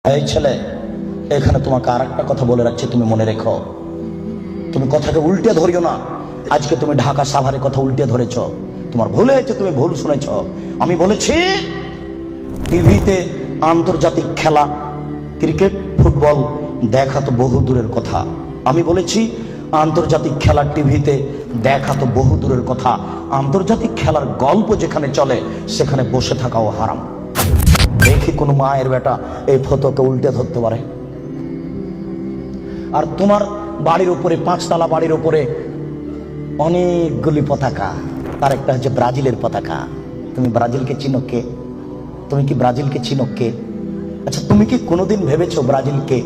এই ছেলে, এখানে তোমাকে আর একটা কথা বলে রাখছি, তুমি মনে রেখো। তুমি কথাকে উল্টে ধরিও না। আজকে তুমি ঢাকা সাভারের কথা উল্টে ধরেছ, তোমার ভুল হয়েছে, তুমি ভুল শুনেছ। আমি বলেছি টিভিতে আন্তর্জাতিক খেলা, ক্রিকেট, ফুটবল দেখা তো বহু দূরের কথা। আমি বলেছি আন্তর্জাতিক খেলা টিভিতে দেখা তো বহু দূরের কথা, আন্তর্জাতিক খেলার গল্প যেখানে চলে সেখানে বসে থাকাও হারাম। দেখি কোন মায়ের বেটা এই ফটোকে উল্টে ধরতে পারে। আর তোমার বাড়ির উপরে, 5 তলা বাড়ির উপরে অনেকগুলি পতাকা, তার একটা হচ্ছে ব্রাজিলের পতাকা। তুমি ব্রাজিলকে চিনো কে? তুমি কি ব্রাজিলকে চিনো কে? আচ্ছা, তুমি কি কোনোদিন ভেবেছো ব্রাজিলকে?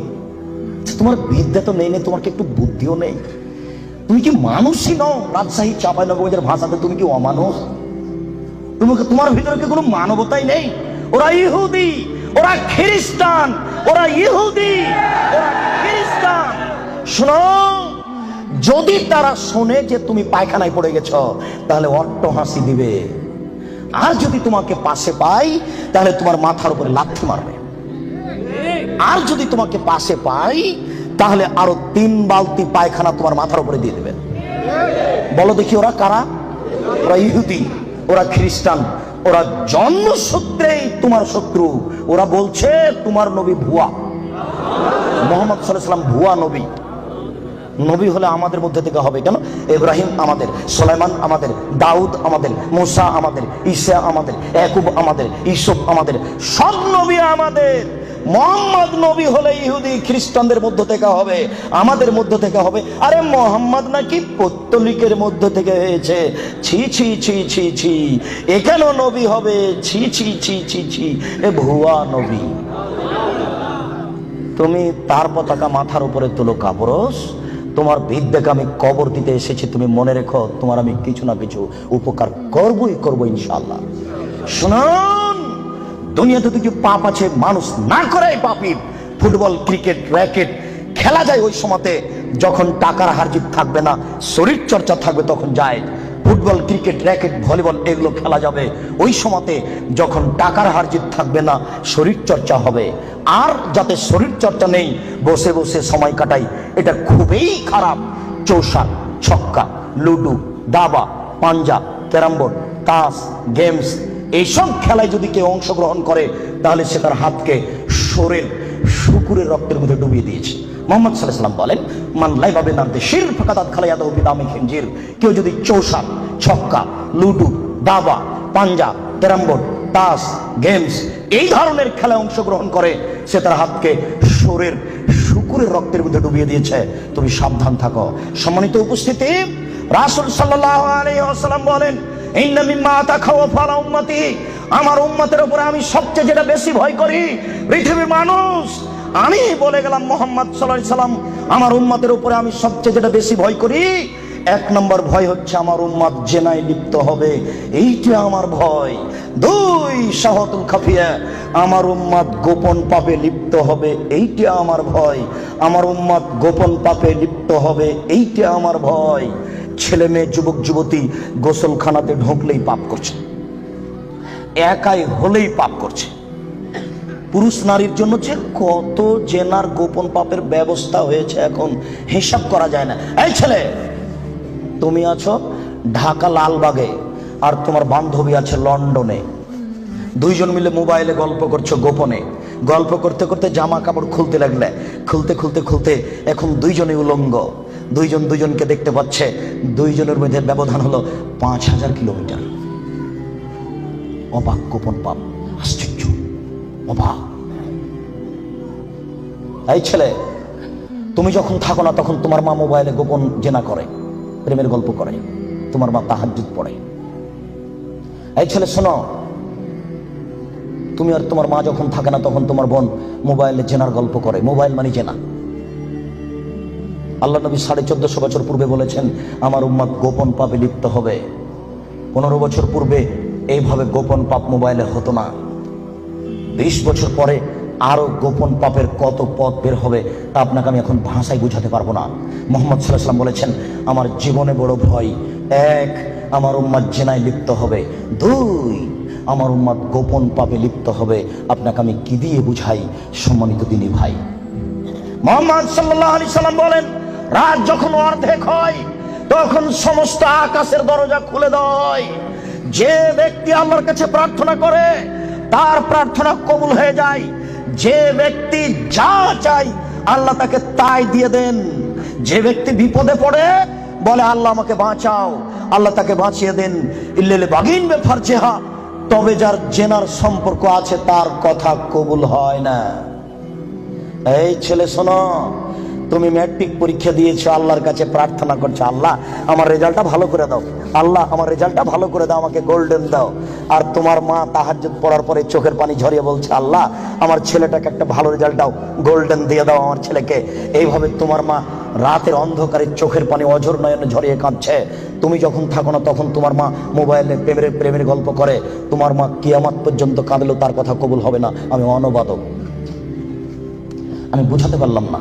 তোমার বিদ্যা তো নেই, তোমার কি একটু বুদ্ধিও নেই? তুমি কি মানুষই নও? রাজশাহী চাঁপাইনবাবগঞ্জের ভাষাতে তুমি কি অমানুষ? তোমার ভিতরে কি কোনো মানবতাই নেই? ওরা ইহুদি, ওরা খ্রিস্টান, ওরা ইহুদি, ওরা খ্রিস্টান। শোনো, যদি তারা শোনে যে তুমি পায়খানায় পড়ে গেছো তাহলে অট্ট হাসি দিবে, আর যদি তোমাকে পাশে পাই তাহলে তোমার মাথার উপরে লাথি মারবে, আর যদি তোমাকে পাশে পাই তাহলে আরো 3 বালতি পায়খানা তোমার মাথার উপরে দিয়ে দেবে। বলো দেখি ওরা কারা? ওরা ইহুদি, ওরা খ্রিস্টান, ওরা জন্মসূত্রেই তোমার শত্রু। ওরা বলছে তোমার নবী ভুয়া, মুহাম্মদ সাল্লাল্লাহু আলাইহি ওয়াসাল্লাম ভুয়া নবী। নবী হলে আমাদের মধ্যে থেকে হবে কেন? ইব্রাহিম আমাদের, সুলাইমান আমাদের, দাউদ আমাদের, মুসা আমাদের, ঈসা আমাদের, ইয়াকুব আমাদের, ইউসুফ আমাদের, সব নবী আমাদের। মুহাম্মদ নবী হলে ইহুদি খ্রিস্টানদের মধ্য থেকে হবে, আমাদের মধ্য থেকে হবে। আরে মুহাম্মদ নাকি পৌত্তলিকের মধ্য থেকে হয়েছে। ছি ছি ছি ছি ছি, এ কেন নবী হবে? ছি ছি ছি ছি ছি, এ ভুয়া নবী। তুমি তার পতাকা মাথার উপরে তুলো কাপুরুষ। তোমার বিদ্যাকে আমি কবর দিতে এসেছি, তুমি মনে রেখো তোমার আমি কিছু না কিছু উপকার করবই করবো ইনশাআল্লাহ। শুনুন, দুনিয়াতে কিছু পাপ আছে মানুষ না করে পাপী। ফুটবল, ক্রিকেট, র্যাকেট খেলা যায় ওই সময়তে যখন টাকার হারজিত থাকবে না, শরীর চর্চা থাকবে, তখন যায়। ফুটবল, ক্রিকেট, র্যাকেট, ভলিবল এগুলো খেলা যাবে ওই সময়তে যখন টাকার হারজিত থাকবে না, শরীর চর্চা হবে। আর যাতে শরীর চর্চা নেই, বসে বসে সময় কাটাই, এটা খুবই খারাপ। চৌসার, ছক্কা, লুডু, দাবা, পাঞ্জা, ক্যারাম বোর্ড, তাস, গেমস এইসব খেলায় যদি কেউ অংশগ্রহণ করে তাহলে সে তার হাতকে শরীর শুকুরের রক্তের মধ্যে ডুবিয়ে দিয়েছে। মুহাম্মদ সাল্লাল্লাহু আলাইহি ওয়াসাল্লাম বলেন, মান লাইবা বিনারদি শির ফাকাদাত খালায়াদাহু বিদামি খিনজির। কেউ যদি চৌসার, ছক্কা, লুডু, দাবা, পাঞ্জা, ক্যারাম বোর্ড, তাস, গেমস এই ধরনের খেলায় অংশগ্রহণ করে সে তার হাতকে শরীর শুকুরের রক্তের মধ্যে ডুবিয়ে দিয়েছে। তুমি সাবধান থাকো। সম্মানিত উপস্থিতি, রাসূল সাল্লাল্লাহু আলাইহি ওয়াসাল্লাম বলেন, ইন্না মিম্মা আতাখাওয়াফু আলা উম্মতি, আমার উম্মতের উপরে আমি সবচেয়ে যেটা বেশি ভয় করি পৃথিবীর মানুষ, আমি বলে গেলাম মুহাম্মদ সাল্লাল্লাহু আলাইহি ওয়াসাল্লাম, আমার উম্মতের উপরে আমি সবচেয়ে যেটা বেশি ভয় করি, 1 নম্বর ভয় হচ্ছে আমার উম্মত জেনায় লিপ্ত হবে, এইটা আমার ভয়। 2 শাহাতুল খাফিয়া, আমার উম্মত গোপন পাপে লিপ্ত হবে, এইটা আমার ভয়। আমার উম্মত গোপন পাপে লিপ্ত হবে, এইটা আমার ভয়। ছেলে মেয়ে, যুবক যুবতী গোসলখানাতে ঢুকলেই পাপ করছে, একাই হলেই পাপ করছে। পুরুষ নারীর জন্য যে কত জেনার গোপন পাপের ব্যবস্থা হয়েছে এখন হিসাব করা যায় না। এই ছেলে, তুমি আছো ঢাকা লালবাগে আর তোমার বান্ধবী আছে লন্ডনে, 2 জন মিলে মোবাইলে গল্প করছো গোপনে। গল্প করতে করতে জামা কাপড় খুলতে লাগলে, খুলতে খুলতে খুলতে এখন 2 জনই উলঙ্গ। 2 জন 2 জনকে দেখতে পাচ্ছে, 2 জনের মধ্যে ব্যবধান হলো 5000 কিলোমিটার। অবাক গোপন পাপ, আশ্চর্য, অবাক। এই ছেলে, তুমি যখন থাকো না তখন তোমার মা মোবাইলে গোপন জেনা করে, প্রেমের গল্প করে, তোমার মা তাহাজ্জুদ পড়ে। এই ছেলে শোনো, তুমি আর তোমার মা যখন থাকে না তখন তোমার বোন মোবাইলে জেনার গল্প করে। মোবাইল মানে জেনা। আল্লাহ নবী 1450 বছর পূর্বে বলেছেন আমার উম্মত গোপন পাপে লিপ্ত হবে। 15 বছর পূর্বে এইভাবে গোপন পাপ মোবাইলে হতো না। 20 বছর পরে আরো গোপন পাপের কত পথ বের হবে তা আপনাকে আমি এখন ভাষায় বুঝাতে পারবো না। মুহাম্মদ সাল্লাল্লাহু আলাইহি ওয়াসাল্লাম বলেছেন আমার জীবনে বড় ভয়, 1 আমার উম্মত জেনায় লিপ্ত হবে, 2 আমার উম্মত গোপন পাপে লিপ্ত হবে। আপনাকে আমি কি দিয়ে বুঝাই সম্মানিত দিনী ভাই? মুহাম্মদ সাল্লাল্লাহু আলাইহি সাল্লাম বলেন, রাত যখন অর্ধেক হয় তখন সমস্ত আকাশের দরজা খুলে দেয়। যে ব্যক্তি আল্লাহর কাছে প্রার্থনা করে তার প্রার্থনা কবুল হয়ে যায়। যে ব্যক্তি যা চায় আল্লাহ তাকে তাই দিয়ে দেন। যে ব্যক্তি বিপদে পড়ে বলে আল্লাহ আমাকে বাঁচাও, আল্লাহ তাকে বাঁচিয়ে দেন। ইল্লাল বাগিন বে ফারজেহা, তবে যার জেনার সম্পর্ক আছে তার কথা কবুল হয় না। এই ছেলে শোনো, তুমি ম্যাট্রিক পরীক্ষা দিয়েছো, আল্লাহর কাছে প্রার্থনা করছো, আল্লাহ আমার রেজাল্টটা ভালো করে দাও, আল্লাহ আমার রেজাল্টটা ভালো করে দাও, আমাকে গোল্ডেন দাও। আর তোমার মা তাহাজ্জুদ পড়ার পরে চোখের পানি ঝরিয়ে বলছে, আল্লাহ আমার ছেলেটাকে একটা ভালো রেজাল্ট দাও, গোল্ডেন দিয়ে দাও আমার ছেলেকে। এইভাবে তোমার মা রাতের অন্ধকারে চোখের পানি অঝর নয়নে ঝরিয়ে কাঁদছে। তুমি যখন থাকো না তখন তোমার মা মোবাইলে প্রেমের গল্প করে। তোমার মা কিয়ামত পর্যন্ত কাঁদলেও তার কথা কবুল হবে না। আমি অনুবাদক, আমি বুঝাতে পারলাম না।